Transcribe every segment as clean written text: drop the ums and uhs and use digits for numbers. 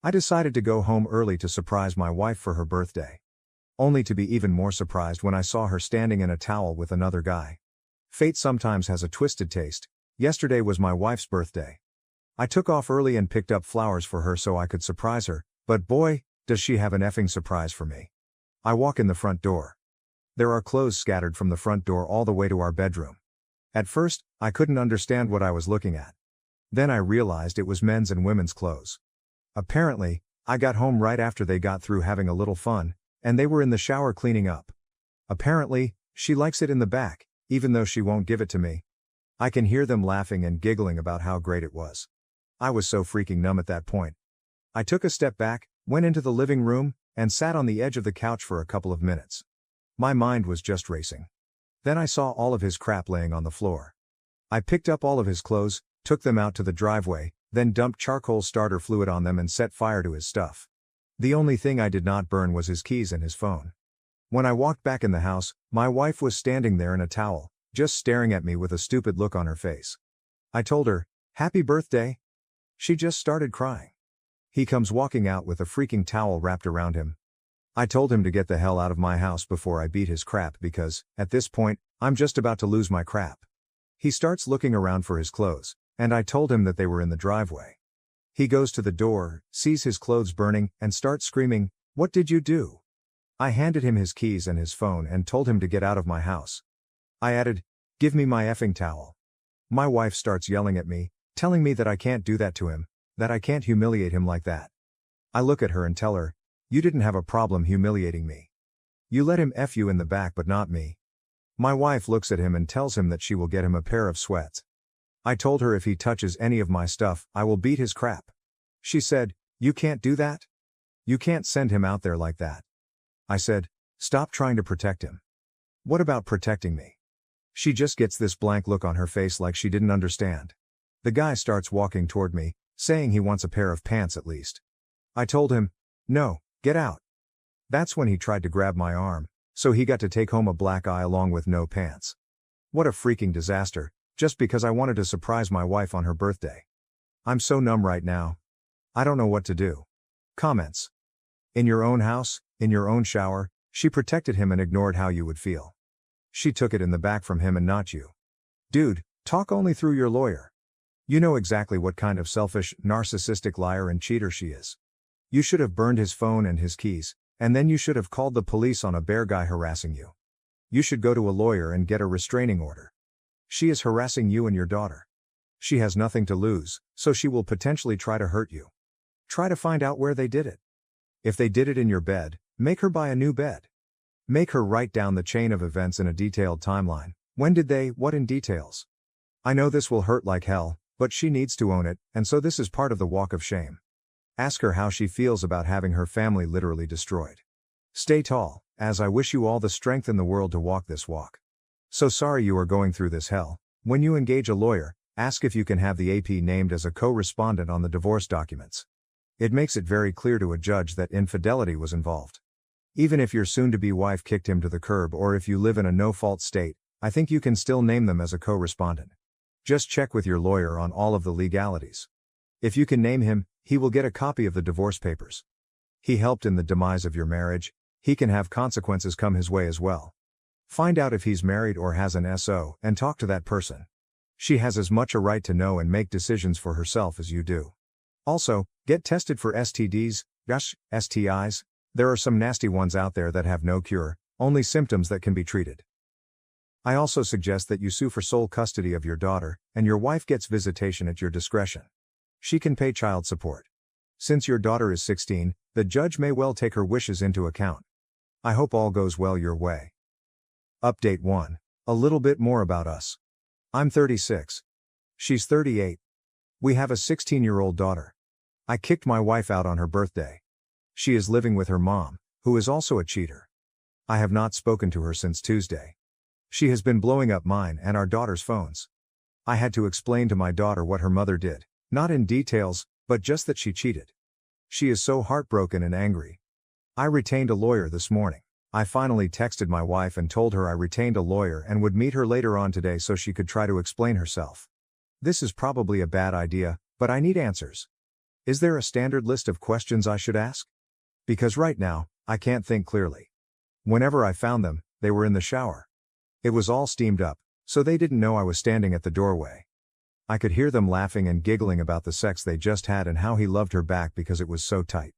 I decided to go home early to surprise my wife for her birthday. Only to be even more surprised when I saw her standing in a towel with another guy. Fate sometimes has a twisted taste. Yesterday was my wife's birthday. I took off early and picked up flowers for her so I could surprise her, but boy, does she have an effing surprise for me. I walk in the front door. There are clothes scattered from the front door all the way to our bedroom. At first, I couldn't understand what I was looking at. Then I realized it was men's and women's clothes. Apparently, I got home right after they got through having a little fun, and they were in the shower cleaning up. Apparently, she likes it in the back, even though she won't give it to me. I can hear them laughing and giggling about how great it was. I was so freaking numb at that point. I took a step back, went into the living room, and sat on the edge of the couch for a couple of minutes. My mind was just racing. Then I saw all of his crap laying on the floor. I picked up all of his clothes, took them out to the driveway, then dumped charcoal starter fluid on them and set fire to his stuff. The only thing I did not burn was his keys and his phone. When I walked back in the house, my wife was standing there in a towel, just staring at me with a stupid look on her face. I told her, "Happy birthday." She just started crying. He comes walking out with a freaking towel wrapped around him. I told him to get the hell out of my house before I beat his crap because, at this point, I'm just about to lose my crap. He starts looking around for his clothes, and I told him that they were in the driveway. He goes to the door, sees his clothes burning, and starts screaming, "What did you do?" I handed him his keys and his phone and told him to get out of my house. I added, "Give me my effing towel." My wife starts yelling at me, telling me that I can't do that to him, that I can't humiliate him like that. I look at her and tell her, "You didn't have a problem humiliating me. You let him F you in the back but not me." My wife looks at him and tells him that she will get him a pair of sweats. I told her if he touches any of my stuff, I will beat his crap. She said, "You can't do that? You can't send him out there like that." I said, "Stop trying to protect him." "What about protecting me?" She just gets this blank look on her face like she didn't understand. The guy starts walking toward me, saying he wants a pair of pants at least. I told him, "No, get out." That's when he tried to grab my arm, so he got to take home a black eye along with no pants. What a freaking disaster, just because I wanted to surprise my wife on her birthday. I'm so numb right now. I don't know what to do. Comments. In your own house, in your own shower, she protected him and ignored how you would feel. She took it in the back from him and not you. Dude, talk only through your lawyer. You know exactly what kind of selfish, narcissistic liar and cheater she is. You should have burned his phone and his keys, and then you should have called the police on a bear guy harassing you. You should go to a lawyer and get a restraining order. She is harassing you and your daughter. She has nothing to lose, so she will potentially try to hurt you. Try to find out where they did it. If they did it in your bed, make her buy a new bed. Make her write down the chain of events in a detailed timeline. When did they, what in details? I know this will hurt like hell, but she needs to own it, and so this is part of the walk of shame. Ask her how she feels about having her family literally destroyed. Stay tall, as I wish you all the strength in the world to walk this walk. So sorry you are going through this hell. When you engage a lawyer, ask if you can have the AP named as a co-respondent on the divorce documents. It makes it very clear to a judge that infidelity was involved. Even if your soon-to-be wife kicked him to the curb or if you live in a no-fault state, I think you can still name them as a co-respondent. Just check with your lawyer on all of the legalities. If you can name him, he will get a copy of the divorce papers. He helped in the demise of your marriage, he can have consequences come his way as well. Find out if he's married or has an SO and talk to that person. She has as much a right to know and make decisions for herself as you do. Also, get tested for STDs, STIs. There are some nasty ones out there that have no cure, only symptoms that can be treated. I also suggest that you sue for sole custody of your daughter, and your wife gets visitation at your discretion. She can pay child support. Since your daughter is 16, the judge may well take her wishes into account. I hope all goes well your way. Update 1. A little bit more about us. I'm 36. She's 38. We have a 16-year-old daughter. I kicked my wife out on her birthday. She is living with her mom, who is also a cheater. I have not spoken to her since Tuesday. She has been blowing up mine and our daughter's phones. I had to explain to my daughter what her mother did, not in details, but just that she cheated. She is so heartbroken and angry. I retained a lawyer this morning. I finally texted my wife and told her I retained a lawyer and would meet her later on today so she could try to explain herself. This is probably a bad idea, but I need answers. Is there a standard list of questions I should ask? Because right now, I can't think clearly. Whenever I found them, they were in the shower. It was all steamed up, so they didn't know I was standing at the doorway. I could hear them laughing and giggling about the sex they just had and how he loved her back because it was so tight.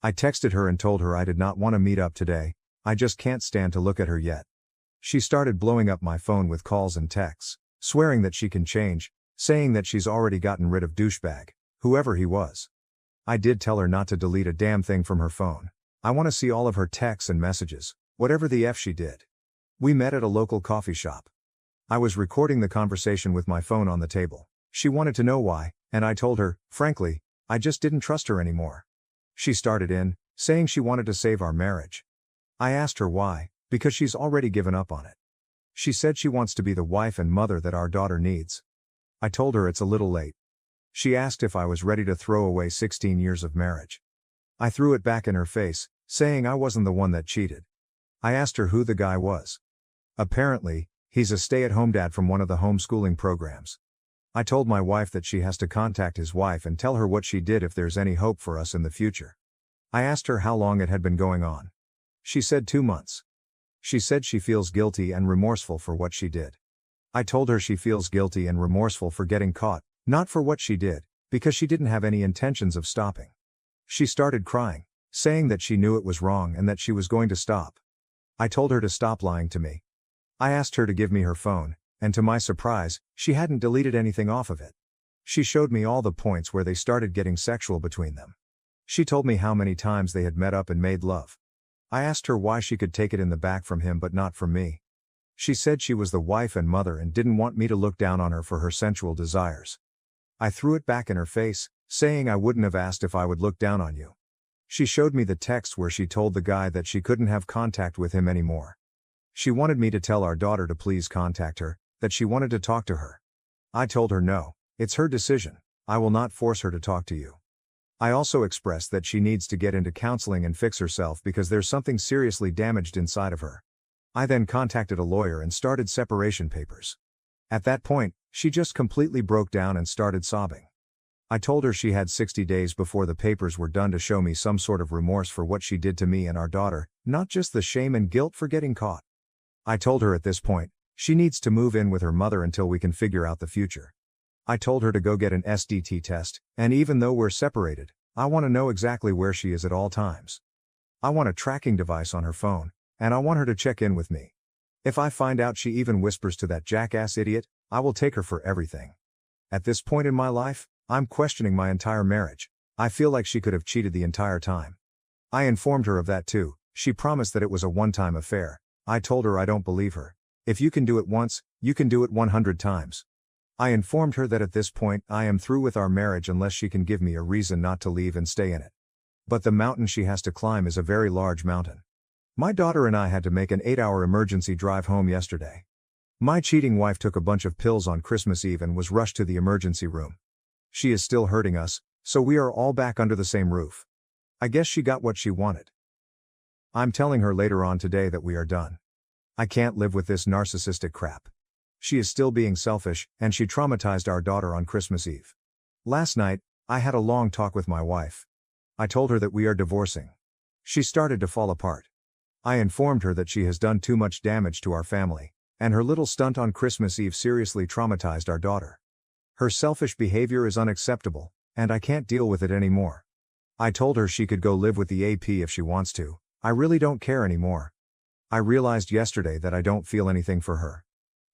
I texted her and told her I did not want to meet up today, I just can't stand to look at her yet. She started blowing up my phone with calls and texts, swearing that she can change, saying that she's already gotten rid of douchebag, whoever he was. I did tell her not to delete a damn thing from her phone. I want to see all of her texts and messages, whatever the F she did. We met at a local coffee shop. I was recording the conversation with my phone on the table. She wanted to know why, and I told her, frankly, I just didn't trust her anymore. She started in, saying she wanted to save our marriage. I asked her why, because she's already given up on it. She said she wants to be the wife and mother that our daughter needs. I told her it's a little late. She asked if I was ready to throw away 16 years of marriage. I threw it back in her face, saying I wasn't the one that cheated. I asked her who the guy was. Apparently, he's a stay-at-home dad from one of the homeschooling programs. I told my wife that she has to contact his wife and tell her what she did if there's any hope for us in the future. I asked her how long it had been going on. She said 2 months. She said she feels guilty and remorseful for what she did. I told her she feels guilty and remorseful for getting caught, not for what she did, because she didn't have any intentions of stopping. She started crying, saying that she knew it was wrong and that she was going to stop. I told her to stop lying to me. I asked her to give me her phone, and to my surprise, she hadn't deleted anything off of it. She showed me all the points where they started getting sexual between them. She told me how many times they had met up and made love. I asked her why she could take it in the back from him but not from me. She said she was the wife and mother and didn't want me to look down on her for her sensual desires. I threw it back in her face, saying I wouldn't have asked if I would look down on you. She showed me the text where she told the guy that she couldn't have contact with him anymore. She wanted me to tell our daughter to please contact her, that she wanted to talk to her. I told her no, it's her decision, I will not force her to talk to you. I also expressed that she needs to get into counseling and fix herself because there's something seriously damaged inside of her. I then contacted a lawyer and started separation papers. At that point, she just completely broke down and started sobbing. I told her she had 60 days before the papers were done to show me some sort of remorse for what she did to me and our daughter, not just the shame and guilt for getting caught. I told her at this point, she needs to move in with her mother until we can figure out the future. I told her to go get an SDT test, and even though we're separated, I want to know exactly where she is at all times. I want a tracking device on her phone, and I want her to check in with me. If I find out she even whispers to that jackass idiot, I will take her for everything. At this point in my life, I'm questioning my entire marriage. I feel like she could have cheated the entire time. I informed her of that too. She promised that it was a one-time affair. I told her I don't believe her. If you can do it once, you can do it 100 times. I informed her that at this point I am through with our marriage unless she can give me a reason not to leave and stay in it. But the mountain she has to climb is a very large mountain. My daughter and I had to make an 8-hour emergency drive home yesterday. My cheating wife took a bunch of pills on Christmas Eve and was rushed to the emergency room. She is still hurting us, so we are all back under the same roof. I guess she got what she wanted. I'm telling her later on today that we are done. I can't live with this narcissistic crap. She is still being selfish, and she traumatized our daughter on Christmas Eve. Last night, I had a long talk with my wife. I told her that we are divorcing. She started to fall apart. I informed her that she has done too much damage to our family, and her little stunt on Christmas Eve seriously traumatized our daughter. Her selfish behavior is unacceptable, and I can't deal with it anymore. I told her she could go live with the AP if she wants to. I really don't care anymore. I realized yesterday that I don't feel anything for her.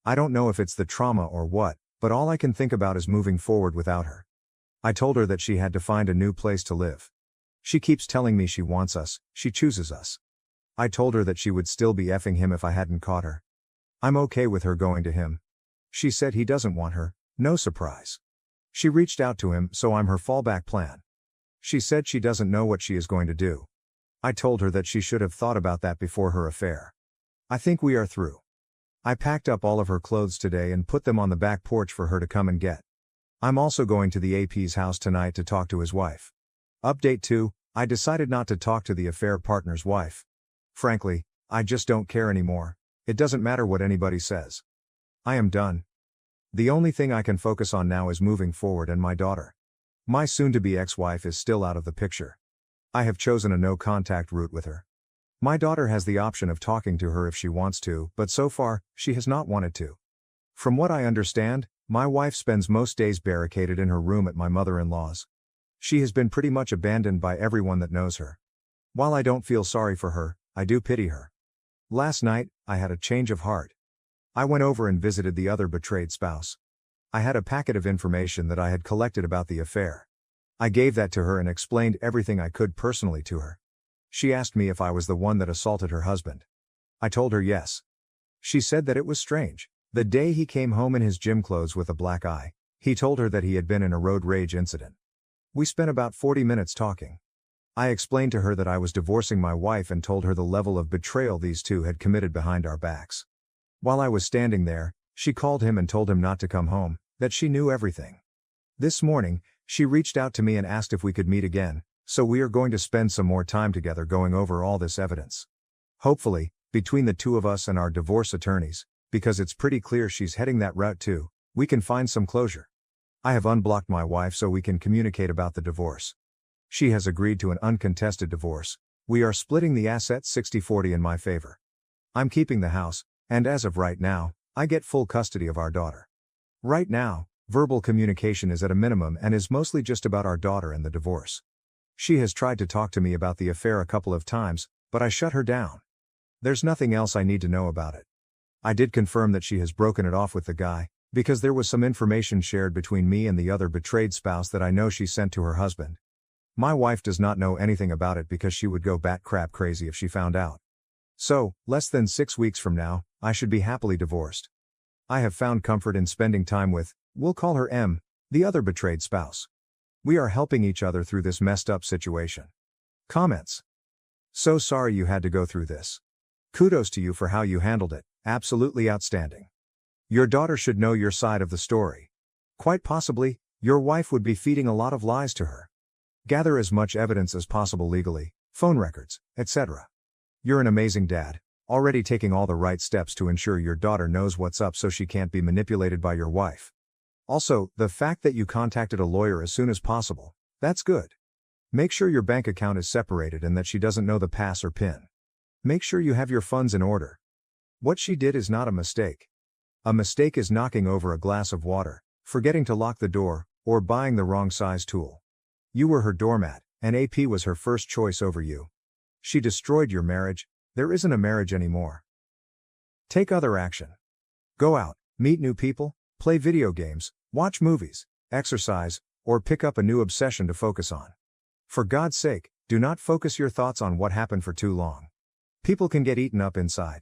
I don't know if it's the trauma or what, but all I can think about is moving forward without her. I told her that she had to find a new place to live. She keeps telling me she wants us, she chooses us. I told her that she would still be effing him if I hadn't caught her. I'm okay with her going to him. She said he doesn't want her, no surprise. She reached out to him, so I'm her fallback plan. She said she doesn't know what she is going to do. I told her that she should have thought about that before her affair. I think we are through. I packed up all of her clothes today and put them on the back porch for her to come and get. I'm also going to the AP's house tonight to talk to his wife. Update 2, I decided not to talk to the affair partner's wife. Frankly, I just don't care anymore. It doesn't matter what anybody says. I am done. The only thing I can focus on now is moving forward and my daughter. My soon-to-be ex-wife is still out of the picture. I have chosen a no-contact route with her. My daughter has the option of talking to her if she wants to, but so far, she has not wanted to. From what I understand, my wife spends most days barricaded in her room at my mother-in-law's. She has been pretty much abandoned by everyone that knows her. While I don't feel sorry for her, I do pity her. Last night, I had a change of heart. I went over and visited the other betrayed spouse. I had a packet of information that I had collected about the affair. I gave that to her and explained everything I could personally to her. She asked me if I was the one that assaulted her husband. I told her yes. She said that it was strange. The day he came home in his gym clothes with a black eye, he told her that he had been in a road rage incident. We spent about 40 minutes talking. I explained to her that I was divorcing my wife and told her the level of betrayal these two had committed behind our backs. While I was standing there, she called him and told him not to come home, that she knew everything. This morning, she reached out to me and asked if we could meet again, so we are going to spend some more time together going over all this evidence. Hopefully, between the two of us and our divorce attorneys, because it's pretty clear she's heading that route too, we can find some closure. I have unblocked my wife so we can communicate about the divorce. She has agreed to an uncontested divorce. We are splitting the assets 60-40 in my favor. I'm keeping the house, and as of right now, I get full custody of our daughter. Right now, verbal communication is at a minimum and is mostly just about our daughter and the divorce. She has tried to talk to me about the affair a couple of times, but I shut her down. There's nothing else I need to know about it. I did confirm that she has broken it off with the guy, because there was some information shared between me and the other betrayed spouse that I know she sent to her husband. My wife does not know anything about it because she would go bat crap crazy if she found out. So, less than 6 weeks from now, I should be happily divorced. I have found comfort in spending time with, we'll call her M, the other betrayed spouse. We are helping each other through this messed up situation. Comments. So sorry you had to go through this. Kudos to you for how you handled it, absolutely outstanding. Your daughter should know your side of the story. Quite possibly, your wife would be feeding a lot of lies to her. Gather as much evidence as possible legally, phone records, etc. You're an amazing dad, already taking all the right steps to ensure your daughter knows what's up so she can't be manipulated by your wife. Also, the fact that you contacted a lawyer as soon as possible, that's good. Make sure your bank account is separated and that she doesn't know the pass or PIN. Make sure you have your funds in order. What she did is not a mistake. A mistake is knocking over a glass of water, forgetting to lock the door, or buying the wrong size tool. You were her doormat, and AP was her first choice over you. She destroyed your marriage. There isn't a marriage anymore. Take other action. Go out, meet new people, play video games, watch movies, exercise, or pick up a new obsession to focus on. For God's sake, do not focus your thoughts on what happened for too long. People can get eaten up inside.